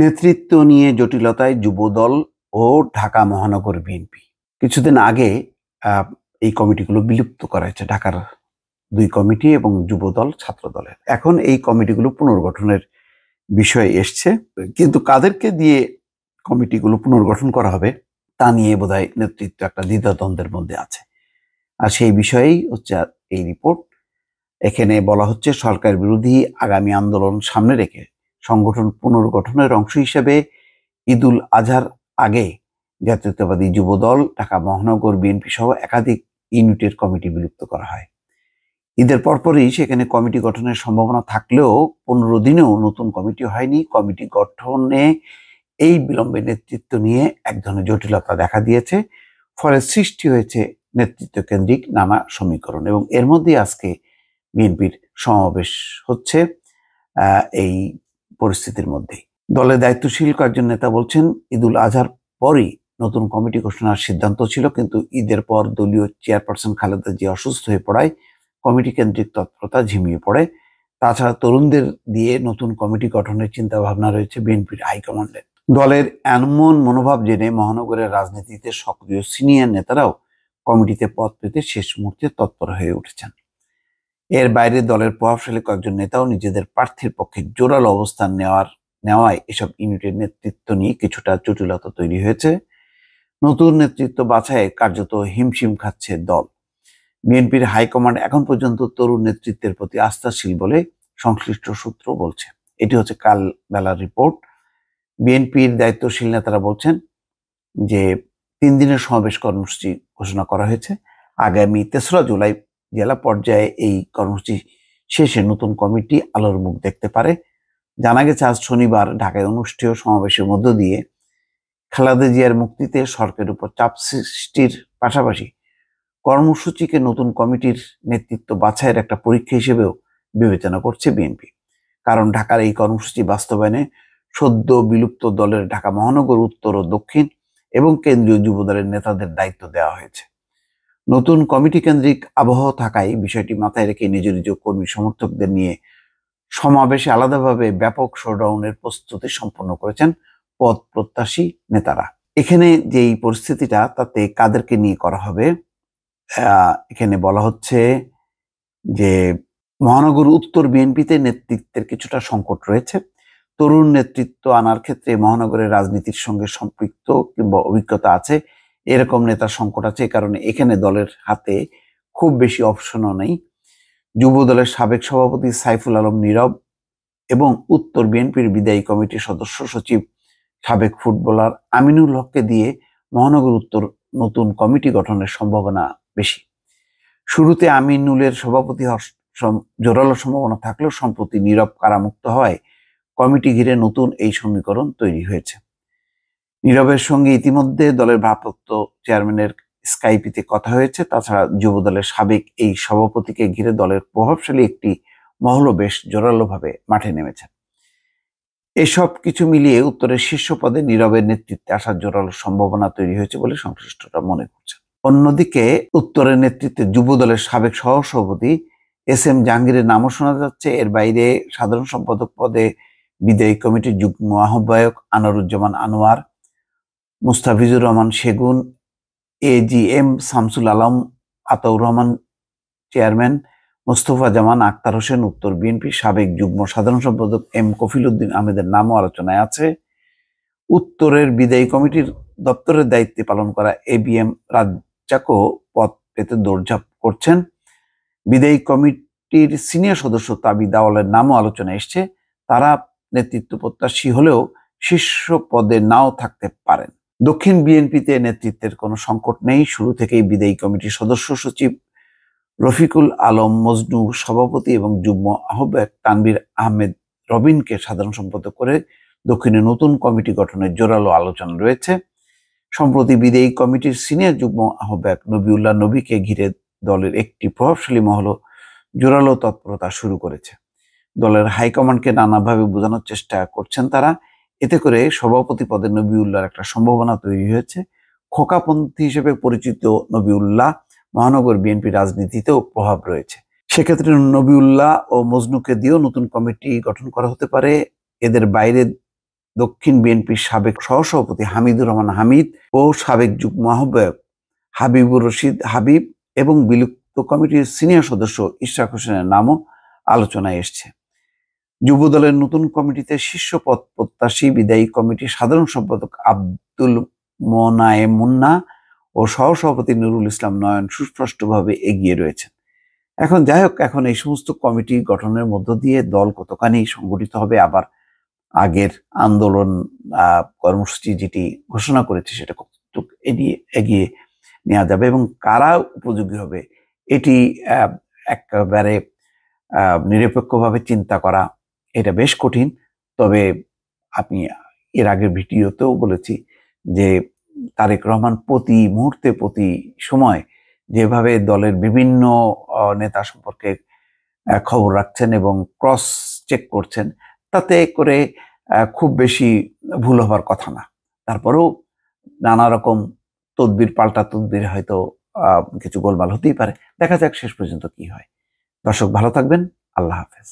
নেতৃত্ব নিয়ে জটিলতায় যুবদল ও ঢাকা মহানগর বিএনপি। কিছুদিন আগে এই কমিটিগুলো বিলুপ্ত করা হয়েছে, ঢাকার ২ কমিটি এবং যুবদল ছাত্রদলের। এখন এই কমিটিগুলো পুনর্গঠনের বিষয় এসছে, কিন্তু কাদেরকে দিয়ে কমিটিগুলো পুনর্গঠন করা হবে তা নিয়ে বোধহয় নেতৃত্ব একটা দ্বিধাদ্বন্দ্বের মধ্যে আছে। আর সেই বিষয়েই হচ্ছে এই রিপোর্ট। এখানে বলা হচ্ছে সরকার বিরোধী আগামী আন্দোলন সামনে রেখে সংগঠন পুনর্গঠনের অংশ হিসেবে ঈদুল আজহার আগে জাতীয়তাবাদী যুবদল, ঢাকা মহানগর বিএনপি সহ একাধিক ইউনিটের কমিটি বিলুপ্ত করা হয়। ঈদের পরপরই সেখানে কমিটি গঠনের সম্ভাবনা থাকলেও 15 দিনেও নতুন কমিটি হয়নি। কমিটি গঠনে এই বিলম্বে নেতৃত্ব নিয়ে এক ধরনের জটিলতা দেখা দিয়েছে, ফলে সৃষ্টি হয়েছে নেতৃত্ব কেন্দ্রিক নানা সমীকরণ। এবং এর মধ্যে আজকে বিএনপির সমাবেশ হচ্ছে এই পরিস্থিতির মধ্যেই। দলের দায়িত্বশীল কয়েকজন নেতা বলছেন, ঈদুল আজহার পরই নতুন কমিটি ঘোষণার সিদ্ধান্ত ছিল, কিন্তু ঈদের পর দলীয় চেয়ারপারসন খালেদা জিয়া অসুস্থ হয়ে পড়ায় কমিটি কেন্দ্রিক তৎপরতা ঝিমিয়ে পড়ে। তাছাড়া তরুণদের দিয়ে নতুন কমিটি গঠনের চিন্তা ভাবনা রয়েছে বিএনপির হাইকমান্ডের। দলের এমন মনোভাব জেনে মহানগরের রাজনীতিতে সক্রিয় সিনিয়র নেতারাও কমিটিতে পদ পেতে শেষ মুহূর্তে তৎপর হয়ে উঠেছেন। এর বাইরে দলের প্রভাবশালী কয়েকজন নেতাও নিজেদের প্রার্থীর পক্ষে জোরালো অবস্থান নেওয়ায় এসব ইউনিটের নেতৃত্ব নিয়ে কিছুটা জটিলতা তৈরি হয়েছে। নতুন নেতৃত্ব বাছাইয়ে কার্যত হিমশিম খাচ্ছে দল। বিএনপির হাইকমান্ড এখন পর্যন্ত তরুণ নেতৃত্বের প্রতি আস্থাশীল বলে সংশ্লিষ্ট সূত্র বলছে। এটি হচ্ছে কাল বেলার রিপোর্ট। বিএনপির দায়িত্বশীল নেতারা বলছেন যে 3 দিনের সমাবেশ কর্মসূচি ঘোষণা করা হয়েছে। আগামী 3রা জুলাই জেলা পর্যায়ে এই কর্মসূচি শেষে নতুন কমিটি আলোর মুখ দেখতে পারে। জানা গেছে আজ শনিবার ঢাকায় অনুষ্ঠেয় সমাবেশের মধ্য দিয়ে খালেদা জিয়ার মুক্তিতে সরকারের উপর চাপ সৃষ্টির পাশাপাশি কর্মসূচিকে নতুন কমিটির নেতৃত্ব বাছাইয়ের একটা পরীক্ষা হিসেবেও বিবেচনা করছে বিএনপি। কারণ ঢাকার এই কর্মসূচি বাস্তবায়নে সদ্য বিলুপ্ত দলের ঢাকা মহানগর উত্তর ও দক্ষিণ এবং কেন্দ্রীয় যুবদলের নেতাদের দায়িত্ব দেওয়া হয়েছে। নতুন কমিটি কেন্দ্রিক আবহাওয়া থাকায় বিষয়টি মাথায় রেখে নিজ নিজ কর্মী সমর্থকদের নিয়ে সমাবেশে আলাদাভাবে ব্যাপক শোডাউনের প্রস্তুতি সম্পন্ন করেছেন পদ প্রত্যাশী নেতারা। এখানে যেই পরিস্থিতিটা, তাতে কাদেরকে নিয়ে করা হবে, এখানে বলা হচ্ছে যে মহানগর উত্তর বিএনপিতে নেতৃত্বের কিছুটা সংকট রয়েছে। তরুণ নেতৃত্ব আনার ক্ষেত্রে মহানগরের রাজনীতির সঙ্গে সম্পৃক্ত কিংবা অভিজ্ঞতা আছে এরকম নেতার সংকট আছে। এই কারণে এখানে দলের হাতে খুব বেশি অপশনও নেই। যুব দলের সাবেক সভাপতি সাইফুল আলম নীরব এবং উত্তর বিএনপির বিদায়ী কমিটির সদস্য সচিব সাবেক ফুটবলার আমিনুল হককে দিয়ে মহানগর উত্তর নতুন কমিটি গঠনের সম্ভাবনা বেশি। শুরুতে আমিনুলের সভাপতি হওয়ার জোরালো সম্ভাবনা থাকলেও সম্প্রতি নীরব কারামুক্ত হওয়ায় কমিটি ঘিরে নতুন এই সমীকরণ তৈরি হয়েছে। নীরবের সঙ্গে ইতিমধ্যে দলের ভারপ্রাপ্ত চেয়ারম্যানের স্কাইপিতে কথা হয়েছে। তাছাড়া যুব দলের সাবেক এই সভাপতিকে ঘিরে দলের প্রভাবশালী একটি মহলও বেশ জোরালোভাবে মাঠে নেমেছে। এসব কিছু মিলিয়ে উত্তরের শীর্ষ পদে নীরবের নেতৃত্বে আসার জোরালো সম্ভাবনা তৈরি হয়েছে বলে সংশ্লিষ্টরা মনে করছে। অন্যদিকে উত্তরের নেতৃত্বে যুব দলের সাবেক সহসভাপতি SM জাহাঙ্গীরের নামও শোনা যাচ্ছে। এর বাইরে সাধারণ সম্পাদক পদে বিদায়ী কমিটির যুগ্ম আহ্বায়ক আনোয়ারুজ্জামান আনোয়ার, মুস্তাফিজুর রহমান সেগুন, AGM শামসুল আলম, আতাউর রহমান চেয়ারম্যান, মোস্তফা জামান, আক্তার হোসেন, উত্তর বিএনপির সাবেক যুগ্ম সাধারণ সম্পাদক M কফিল উদ্দিন আহমেদের নামও আলোচনায় আছে। উত্তরের বিদায়ী কমিটির দপ্তরের দায়িত্বে পালন করা ABM রাজ্জাকও পদ পেতে দৌড়ঝাঁপ করছেন। বিদায়ী কমিটির সিনিয়র সদস্য তাবি দাওয়ালের নামও আলোচনায় এসছে। তারা নেতৃত্ব প্রত্যাশী হলেও শীর্ষ পদে নাও থাকতে পারেন। দক্ষিণ বিএনপিতে নেতৃত্বের কোনো সংকট নেই। শুরু থেকেই বিদায়ী কমিটির সদস্য সচিব রফিকুল আলম মজনু সভাপতি এবং যুগ্ম আহ্বায়ক তানভীর আহমেদ রবিনকে সাধারণ সম্পাদক করে দক্ষিণে নতুন কমিটি গঠনের জোরালো আলোচনা রয়েছে। সম্প্রতি বিদায়ী কমিটির সিনিয়র যুগ্ম আহ্বায়ক নবিউল্লাহ নবীকে ঘিরে দলের একটি প্রভাবশালী মহল জোরালো তৎপরতা শুরু করেছে। দলের হাইকমান্ডকে নানাভাবে বোঝানোর চেষ্টা করছেন তারা। এতে করে সভাপতি পদে নবিউল্লাহর একটা সম্ভাবনা তৈরি হয়েছে। খোকাপন্থী হিসেবে পরিচিত নবিউল্লাহ মহানগর বিএনপি রাজনীতিতেও প্রভাব রয়েছে। সেক্ষেত্রে নবিউল্লাহ ও মজনুকে দিয়েও নতুন কমিটি গঠন করা হতে পারে। এদের বাইরে দক্ষিণ বিএনপির সাবেক সহসভাপতি হামিদুর রহমান হামিদ ও সাবেক যুগ্ম আহ্বায়ক হাবিবুর রশিদ হাবিব এবং বিলুপ্ত কমিটির সিনিয়র সদস্য ইশরাক হোসেনের নামও আলোচনায় এসছে। যুবদলের নতুন কমিটিতে শীর্ষ পদ প্রত্যাশী বিদায়ী কমিটির সাধারণ সম্পাদক আব্দুল মোনায়েম মুন্না ও সহসভাপতি নুরুল ইসলাম নয়ন সুস্পষ্টভাবে এগিয়ে রয়েছেন। এখন যাই হোক, এখন এই সমস্ত কমিটি গঠনের মধ্য দিয়ে দল কতখানি সংগঠিত হবে, আবার আগের আন্দোলন কর্মসূচি যেটি ঘোষণা করেছে সেটা কতটুকু এগিয়ে নেওয়া যাবে এবং কারা উপযোগী হবে এটি একেবারে নিরপেক্ষভাবে চিন্তা করা এটা বেশ কঠিন। তবে আপনি এর আগের ভিডিওতেও বলেছি যে তারেক রহমান প্রতি মুহূর্তে প্রতি সময় যেভাবে দলের বিভিন্ন নেতা সম্পর্কে খবর রাখছেন এবং ক্রস চেক করছেন, তাতে করে খুব বেশি ভুল হবার কথা না। তারপরেও নানা রকম তদবির, পাল্টা তদবির হয়তো কিছু গোলমাল হতেই পারে। দেখা যাক শেষ পর্যন্ত কি হয়। দর্শক ভালো থাকবেন। আল্লাহ হাফেজ।